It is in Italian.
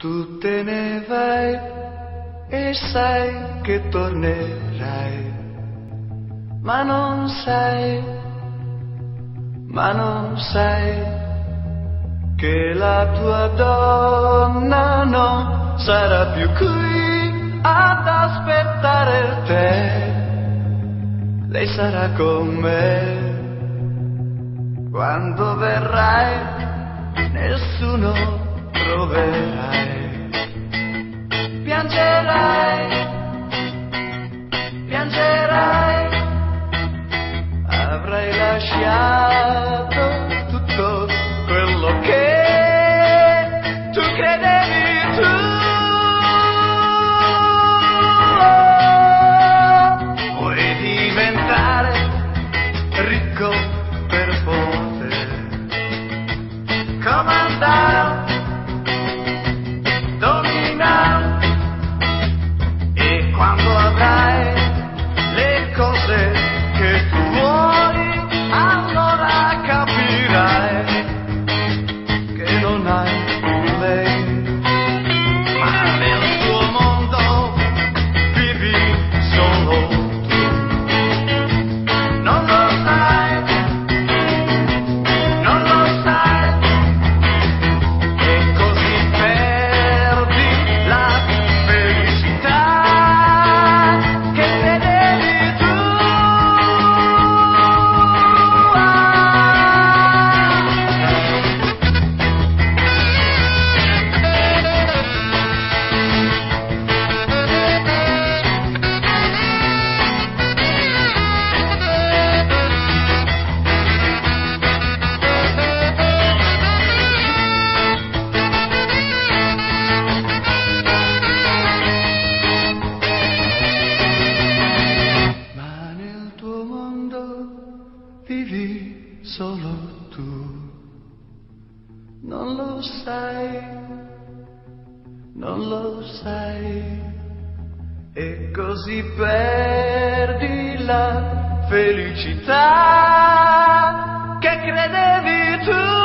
Tu te ne vai e sai che tornerai, ma non sai che la tua donna non sarà più qui ad aspettare te. Lei sarà con me. Quando verrai nessuno troverai. Piangerai, avrai lasciato tutto quello che tu credevi tu. Vuoi diventare ricco per poter comandare, quando avrai le cose che tu vuoi, allora capirai che non hai lei, ma nel tuo mondo vivi solo tu. Non lo sai, e così perdi la felicità. Vivi solo tu, non lo sai, e così perdi la felicità che credevi tu.